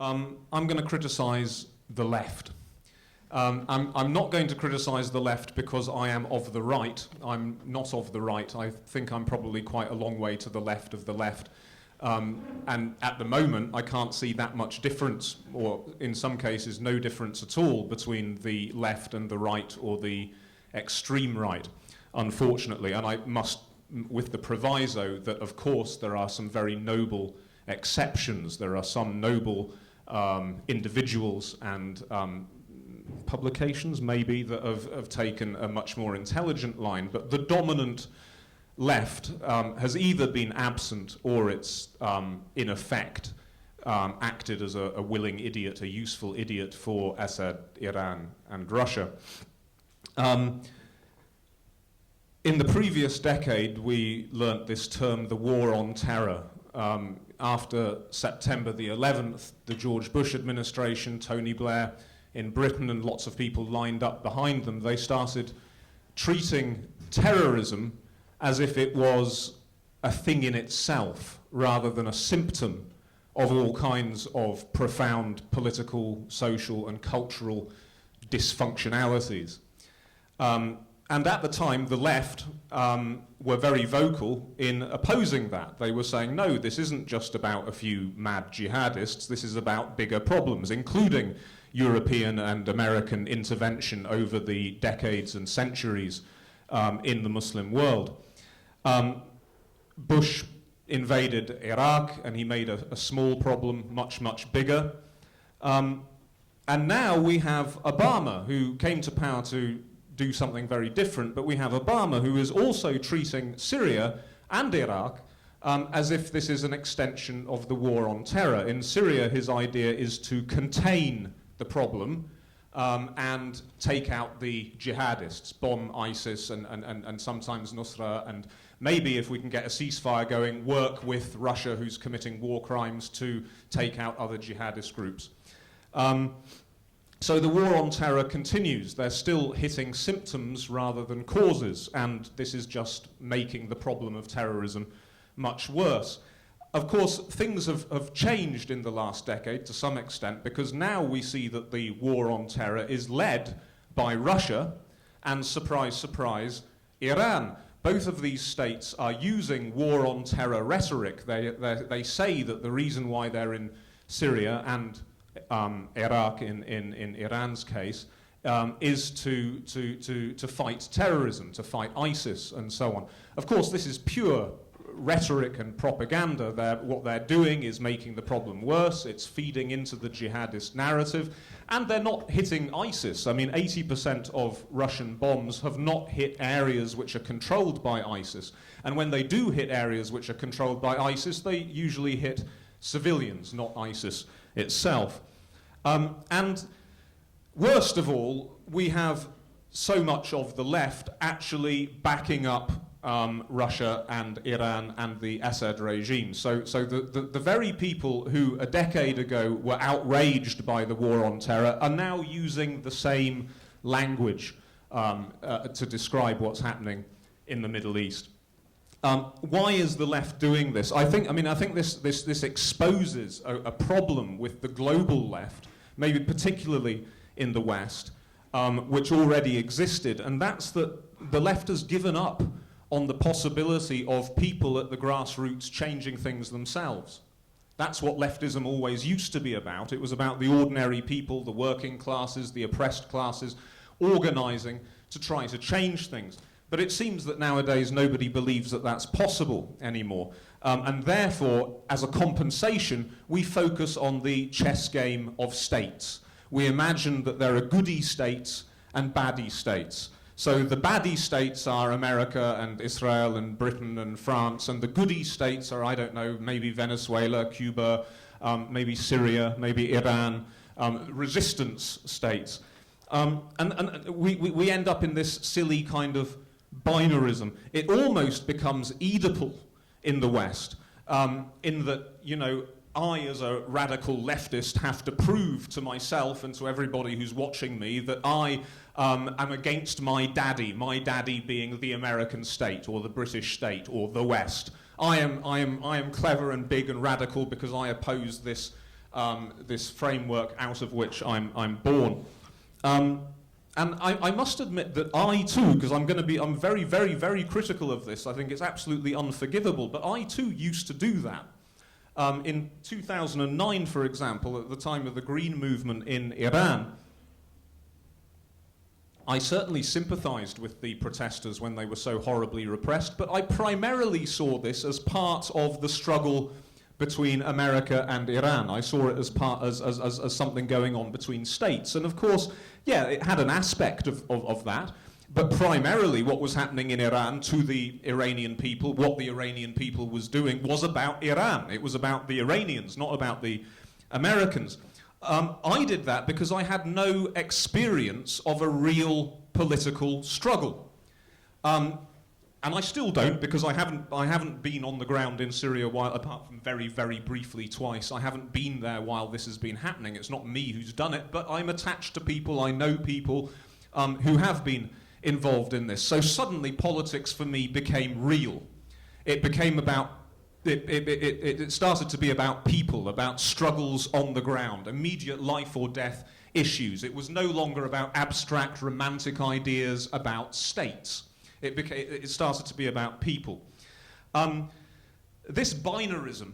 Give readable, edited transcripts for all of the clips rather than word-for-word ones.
I'm going to criticize the left. I'm not going to criticize the left because I am of the right. I'm not of the right. I think I'm probably quite a long way to the left of the left. And at the moment, I can't see that much difference, or in some cases, no difference at all between the left and the right or the extreme right, unfortunately. And I must, with the proviso that, of course, there are some very noble exceptions. There are some noble individuals and publications, maybe, that have taken a much more intelligent line. But the dominant left has either been absent or it's, in effect, acted as a willing idiot, a useful idiot for Assad, Iran, and Russia. In the previous decade, we learnt this term, the war on terror. After September the 11th, the George Bush administration, Tony Blair in Britain, and lots of people lined up behind them, they started treating terrorism as if it was a thing in itself, rather than a symptom of all kinds of profound political, social, and cultural dysfunctionalities. And at the time, the left were very vocal in opposing that. They were saying, no, this isn't just about a few mad jihadists, this is about bigger problems, including European and American intervention over the decades and centuries in the Muslim world. Bush invaded Iraq, and he made a small problem much, much bigger. And now we have Obama, who came to power to do something very different, but we have Obama, who is also treating Syria and Iraq as if this is an extension of the war on terror. In Syria, his idea is to contain the problem and take out the jihadists, bomb ISIS and sometimes Nusra, and maybe if we can get a ceasefire going, work with Russia, who's committing war crimes, to take out other jihadist groups. So the war on terror continues. They're still hitting symptoms rather than causes, and this is just making the problem of terrorism much worse. Of course, things have changed in the last decade to some extent, because now we see that the war on terror is led by Russia and, surprise, surprise, Iran. Both of these states are using war on terror rhetoric. They say that the reason why they're in Syria and Iraq in Iran's case is to fight terrorism, to fight ISIS and so on. Of course, this is pure rhetoric and propaganda. What they're doing is making the problem worse. It's feeding into the jihadist narrative, and they're not hitting ISIS. I mean, 80% of Russian bombs have not hit areas which are controlled by ISIS, and when they do hit areas which are controlled by ISIS, they usually hit civilians, not ISIS itself. And worst of all, we have so much of the left actually backing up Russia and Iran and the Assad regime. So the very people who a decade ago were outraged by the war on terror are now using the same language to describe what's happening in the Middle East. Why is the left doing this? I think this exposes a problem with the global left, maybe particularly in the West, which already existed, and that's that the left has given up on the possibility of people at the grassroots changing things themselves. That's what leftism always used to be about. It was about the ordinary people, the working classes, the oppressed classes, organizing to try to change things. But it seems that nowadays nobody believes that that's possible anymore. And therefore, as a compensation, we focus on the chess game of states. We imagine that there are goody states and baddie states. So the baddie states are America and Israel and Britain and France, and the goody states are, I don't know, maybe Venezuela, Cuba, maybe Syria, maybe Iran, resistance states. And we end up in this silly kind of binarism. It almost becomes Oedipal in the West, in that, you know, I, as a radical leftist, have to prove to myself and to everybody who's watching me that I am against my daddy being the American state or the British state or the West. I am clever and big and radical because I oppose this this framework out of which I'm born. And I must admit that I too, because I'm very, very, very critical of this. I think it's absolutely unforgivable, but I too used to do that. In 2009, for example, at the time of the Green Movement in Iran, I certainly sympathized with the protesters when they were so horribly repressed, but I primarily saw this as part of the struggle between America and Iran. I saw it as as something going on between states. And of course, yeah, it had an aspect of that, but primarily what was happening in Iran to the Iranian people, what the Iranian people was doing, was about Iran. It was about the Iranians, not about the Americans. I did that because I had no experience of a real political struggle. And I still don't, because I haven't been on the ground in Syria while, apart from very, very briefly twice. I haven't been there while this has been happening. It's not me who's done it, but I'm attached to people. I know people who have been involved in this. So suddenly politics for me became real. It became about, it started to be about people, about struggles on the ground, immediate life or death issues. It was no longer about abstract romantic ideas about states. It started to be about people. This binarism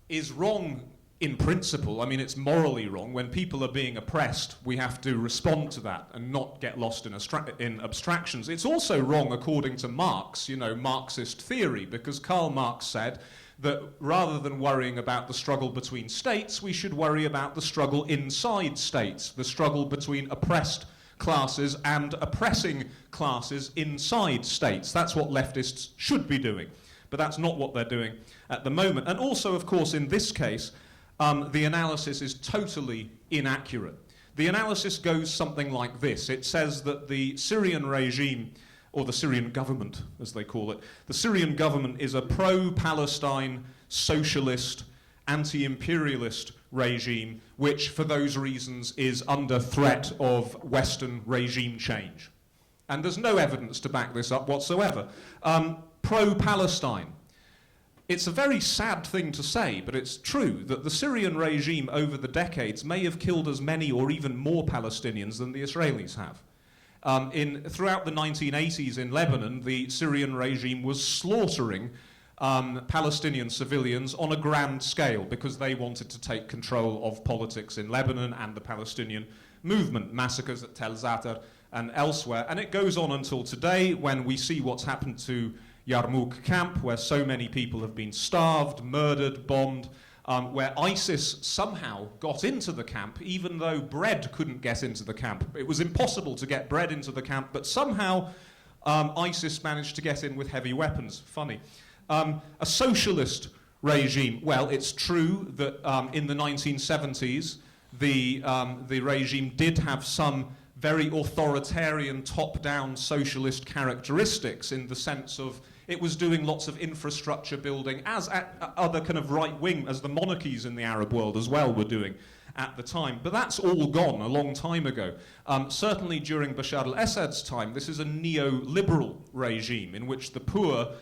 is wrong in principle. I mean, it's morally wrong. When people are being oppressed, we have to respond to that and not get lost in abstractions. It's also wrong according to Marx, Marxist theory, because Karl Marx said that rather than worrying about the struggle between states, we should worry about the struggle inside states, the struggle between oppressed classes and oppressing classes inside states. That's what leftists should be doing, but that's not what they're doing at the moment. And also, of course, in this case, the analysis is totally inaccurate. The analysis goes something like this. It says that the Syrian regime, or the Syrian government, as they call it, the Syrian government is a pro-Palestine, socialist, anti-imperialist regime, which for those reasons is under threat of Western regime change. And there's no evidence to back this up whatsoever. Pro-Palestine. It's a very sad thing to say, but it's true that the Syrian regime over the decades may have killed as many or even more Palestinians than the Israelis have. Throughout the 1980s in Lebanon, the Syrian regime was slaughtering Palestinian civilians on a grand scale because they wanted to take control of politics in Lebanon and the Palestinian movement, massacres at Tel Zatar and elsewhere. And it goes on until today, when we see what's happened to Yarmouk camp, where so many people have been starved, murdered, bombed, where ISIS somehow got into the camp, even though bread couldn't get into the camp. It was impossible to get bread into the camp, but somehow ISIS managed to get in with heavy weapons. Funny. A socialist regime. Well, it's true that in the 1970s, the regime did have some very authoritarian, top-down socialist characteristics, in the sense of it was doing lots of infrastructure building, as other kind of right-wing, as the monarchies in the Arab world as well were doing at the time. But that's all gone a long time ago. Certainly during Bashar al-Assad's time, this is a neoliberal regime in which the poor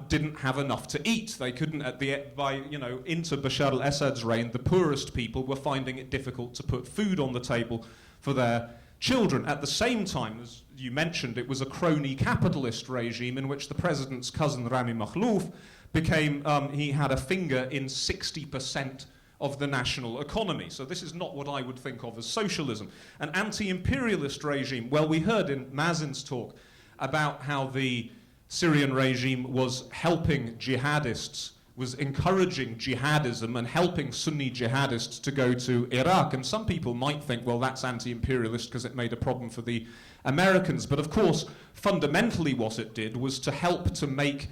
didn't have enough to eat. They couldn't, into Bashar al-Assad's reign, the poorest people were finding it difficult to put food on the table for their children. At the same time, as you mentioned, it was a crony capitalist regime in which the president's cousin, Rami Makhlouf, he had a finger in 60% of the national economy. So this is not what I would think of as socialism. An anti-imperialist regime, well, we heard in Mazin's talk about how the Syrian regime was helping jihadists, was encouraging jihadism and helping Sunni jihadists to go to Iraq. And some people might think, well, that's anti-imperialist because it made a problem for the Americans. But of course, fundamentally what it did was to help to make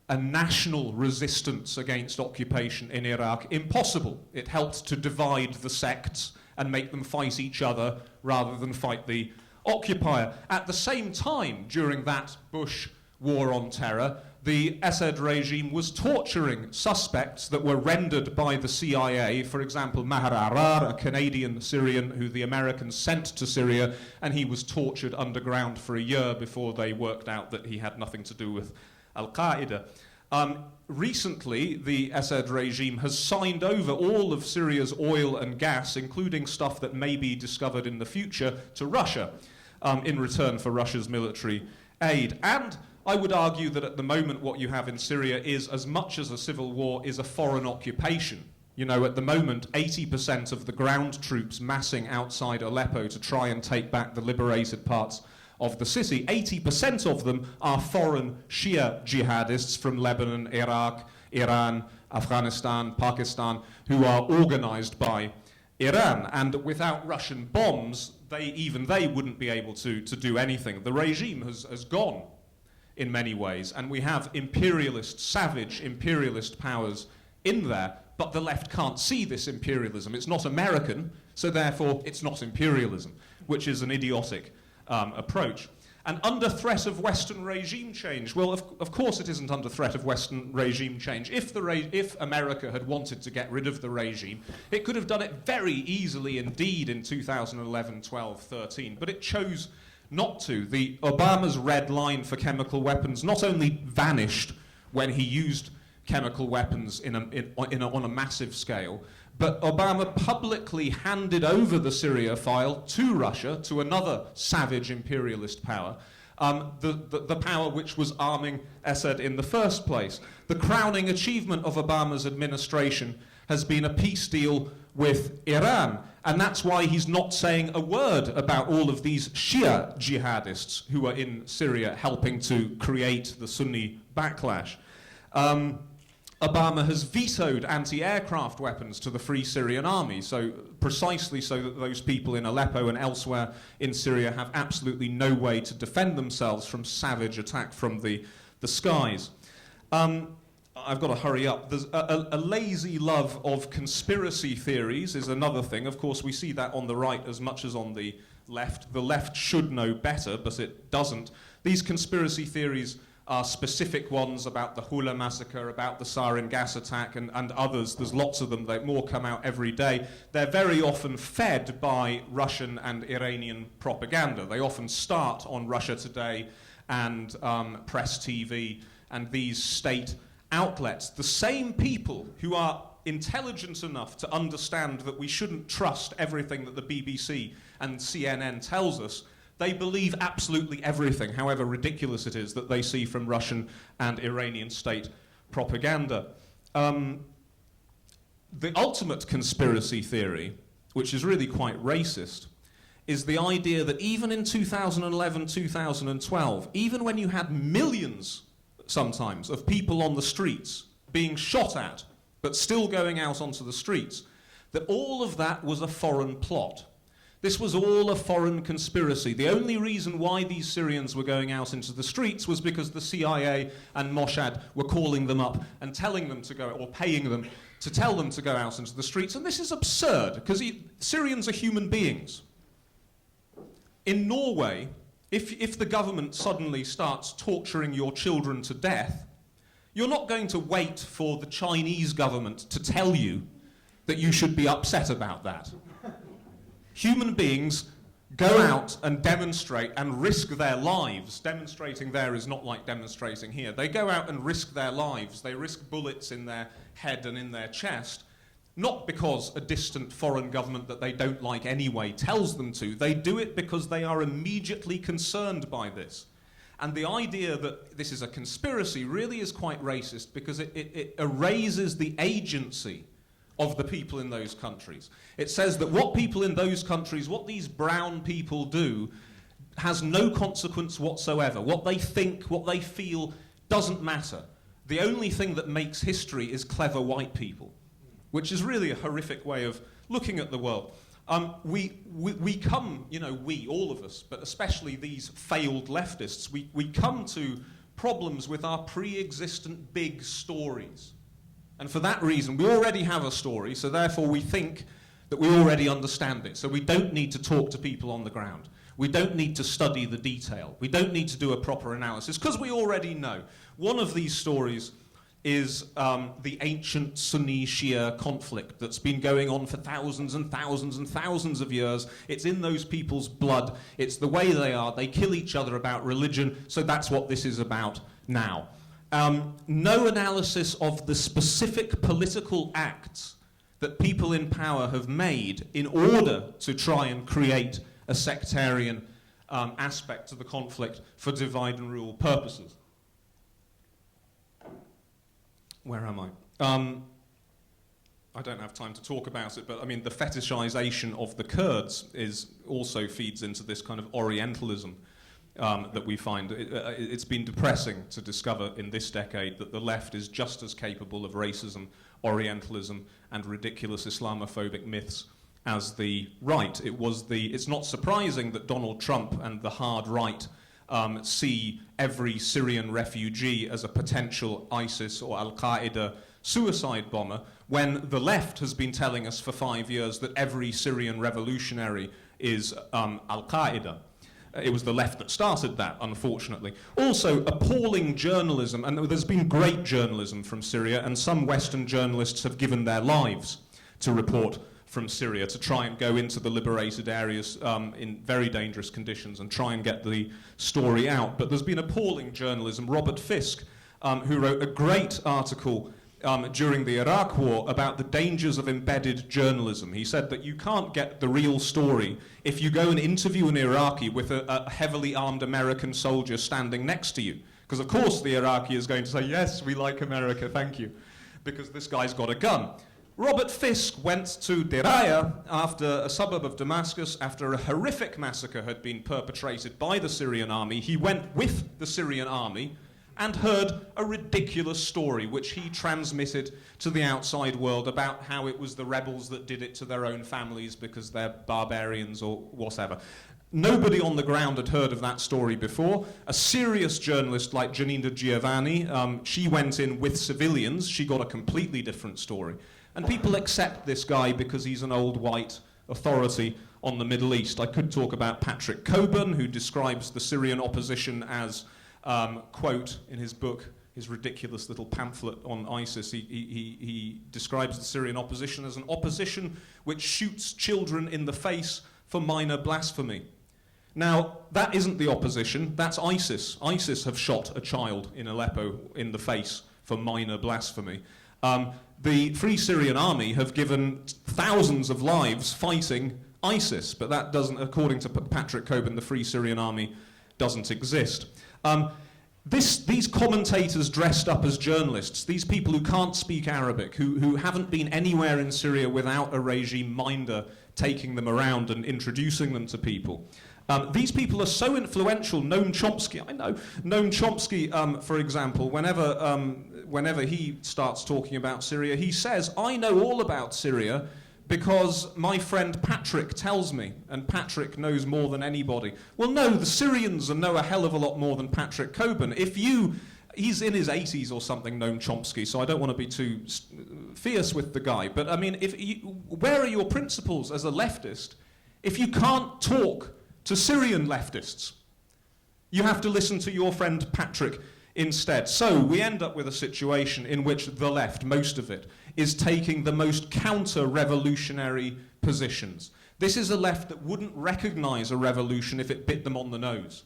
a national resistance against occupation in Iraq impossible. It helped to divide the sects and make them fight each other rather than fight the occupier. At the same time, during that Bush war on terror, the Assad regime was torturing suspects that were rendered by the CIA. For example, Maher Arar, a Canadian Syrian who the Americans sent to Syria, and he was tortured underground for a year before they worked out that he had nothing to do with Al-Qaeda. Recently, the Assad regime has signed over all of Syria's oil and gas, including stuff that may be discovered in the future, to Russia in return for Russia's military aid. And I would argue that at the moment what you have in Syria is, as much as a civil war, is a foreign occupation. You know, at the moment, 80% of the ground troops massing outside Aleppo to try and take back the liberated parts of the city, 80% of them are foreign Shia jihadists from Lebanon, Iraq, Iran, Afghanistan, Pakistan, who are organized by Iran. And without Russian bombs, even they wouldn't be able to do anything. The regime has gone in many ways, and we have imperialist, savage imperialist powers in there, but the left can't see this imperialism. It's not American, so therefore it's not imperialism, which is an idiotic approach. And under threat of Western regime change, well, of course it isn't under threat of Western regime change. If America had wanted to get rid of the regime, it could have done it very easily indeed in 2011, 12, 13, but it chose not to. Obama's red line for chemical weapons not only vanished when he used chemical weapons on a massive scale, but Obama publicly handed over the Syria file to Russia, to another savage imperialist power, the power which was arming Assad in the first place. The crowning achievement of Obama's administration has been a peace deal with Iran, and that's why he's not saying a word about all of these Shia jihadists who are in Syria helping to create the Sunni backlash. Obama has vetoed anti-aircraft weapons to the Free Syrian Army, so precisely so that those people in Aleppo and elsewhere in Syria have absolutely no way to defend themselves from savage attack from the skies. I've got to hurry up. There's a lazy love of conspiracy theories is another thing. Of course, we see that on the right as much as on the left. The left should know better, but it doesn't. These conspiracy theories are specific ones about the Hula massacre, about the sarin gas attack, and others. There's lots of them. More come out every day. They're very often fed by Russian and Iranian propaganda. They often start on Russia Today and Press TV and these state outlets. The same people who are intelligent enough to understand that we shouldn't trust everything that the BBC and CNN tells us, they believe absolutely everything, however ridiculous it is, that they see from Russian and Iranian state propaganda. The ultimate conspiracy theory, which is really quite racist, is the idea that even in 2011, 2012, even when you had millions, sometimes, of people on the streets being shot at, but still going out onto the streets, that all of that was a foreign plot. This was all a foreign conspiracy. The only reason why these Syrians were going out into the streets was because the CIA and Mossad were calling them up and telling them to go, or paying them to tell them to go out into the streets. And this is absurd, because Syrians are human beings. In Norway, if the government suddenly starts torturing your children to death, you're not going to wait for the Chinese government to tell you that you should be upset about that. Human beings go out and demonstrate and risk their lives. Demonstrating there is not like demonstrating here. They go out and risk their lives. They risk bullets in their head and in their chest, not because a distant foreign government that they don't like anyway tells them to. They do it because they are immediately concerned by this. And the idea that this is a conspiracy really is quite racist, because it erases the agency of the people in those countries. It says that what people in those countries, what these brown people do, has no consequence whatsoever. What they think, what they feel, doesn't matter. The only thing that makes history is clever white people, which is really a horrific way of looking at the world. We come, all of us, but especially these failed leftists, we come to problems with our pre-existent big stories. And for that reason, we already have a story, so therefore we think that we already understand it. So we don't need to talk to people on the ground. We don't need to study the detail. We don't need to do a proper analysis, because we already know. One of these stories is the ancient Sunni-Shia conflict that's been going on for thousands and thousands and thousands of years. It's in those people's blood. It's the way they are. They kill each other about religion, so that's what this is about now. No analysis of the specific political acts that people in power have made in order to try and create a sectarian aspect to the conflict for divide and rule purposes. Where am I? I don't have time to talk about it, but I mean, the fetishization of the Kurds also feeds into this kind of Orientalism that we find. It's been depressing to discover in this decade that the left is just as capable of racism, Orientalism, and ridiculous Islamophobic myths as the right. It's not surprising that Donald Trump and the hard right see every Syrian refugee as a potential ISIS or Al-Qaeda suicide bomber, when the left has been telling us for 5 years that every Syrian revolutionary is Al-Qaeda. It was the left that started that, unfortunately. Also, appalling journalism, and there's been great journalism from Syria, and some Western journalists have given their lives to report from Syria, to try and go into the liberated areas in very dangerous conditions and try and get the story out. But there's been appalling journalism. Robert Fisk, who wrote a great article during the Iraq War about the dangers of embedded journalism. He said that you can't get the real story if you go and interview an Iraqi with a heavily armed American soldier standing next to you. Because of course the Iraqi is going to say, yes, we like America, thank you, because this guy's got a gun. Robert Fisk went to Diraya, after a suburb of Damascus, after a horrific massacre had been perpetrated by the Syrian army. He went with the Syrian army and heard a ridiculous story which he transmitted to the outside world about how it was the rebels that did it to their own families because they're barbarians or whatever. Nobody on the ground had heard of that story before. A serious journalist like Janina Giovanni, she went in with civilians. She got a completely different story. And people accept this guy because he's an old white authority on the Middle East. I could talk about Patrick Cockburn, who describes the Syrian opposition as quote, in his book, his ridiculous little pamphlet on ISIS, he describes the Syrian opposition as an opposition which shoots children in the face for minor blasphemy. Now, that isn't the opposition, that's ISIS. ISIS have shot a child in Aleppo in the face for minor blasphemy. The Free Syrian Army have given thousands of lives fighting ISIS, but that doesn't, according to Patrick Cockburn, the Free Syrian Army doesn't exist. These commentators dressed up as journalists, these people who can't speak Arabic, who haven't been anywhere in Syria without a regime minder taking them around and introducing them to people. These people are so influential. Noam Chomsky, I know. Noam Chomsky, for example, whenever he starts talking about Syria, he says, I know all about Syria because my friend Patrick tells me, and Patrick knows more than anybody. Well, no, the Syrians know a hell of a lot more than Patrick Cockburn. He's in his 80s or something, Noam Chomsky, so I don't want to be too fierce with the guy. But I mean, where are your principles as a leftist if you can't talk to Syrian leftists? You have to listen to your friend Patrick instead. So we end up with a situation in which the left, most of it, is taking the most counter-revolutionary positions. This is a left that wouldn't recognize a revolution if it bit them on the nose.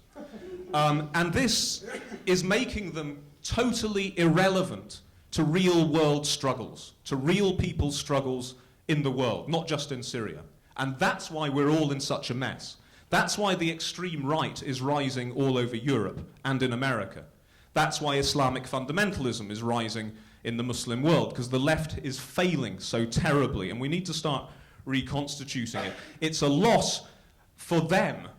And this is making them totally irrelevant to real-world struggles, to real people's struggles in the world, not just in Syria. And that's why we're all in such a mess. That's why the extreme right is rising all over Europe and in America. That's why Islamic fundamentalism is rising in the Muslim world, because the left is failing so terribly, and we need to start reconstituting it. It's a loss for them,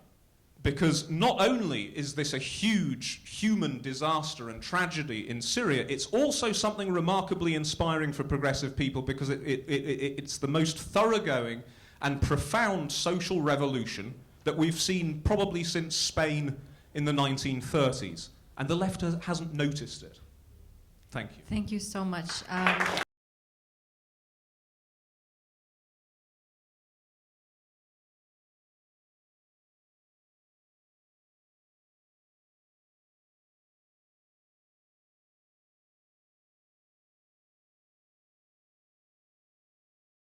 because not only is this a huge human disaster and tragedy in Syria, it's also something remarkably inspiring for progressive people, because it's the most thoroughgoing and profound social revolution that we've seen probably since Spain in the 1930s. And the left hasn't noticed it. Thank you. Thank you so much.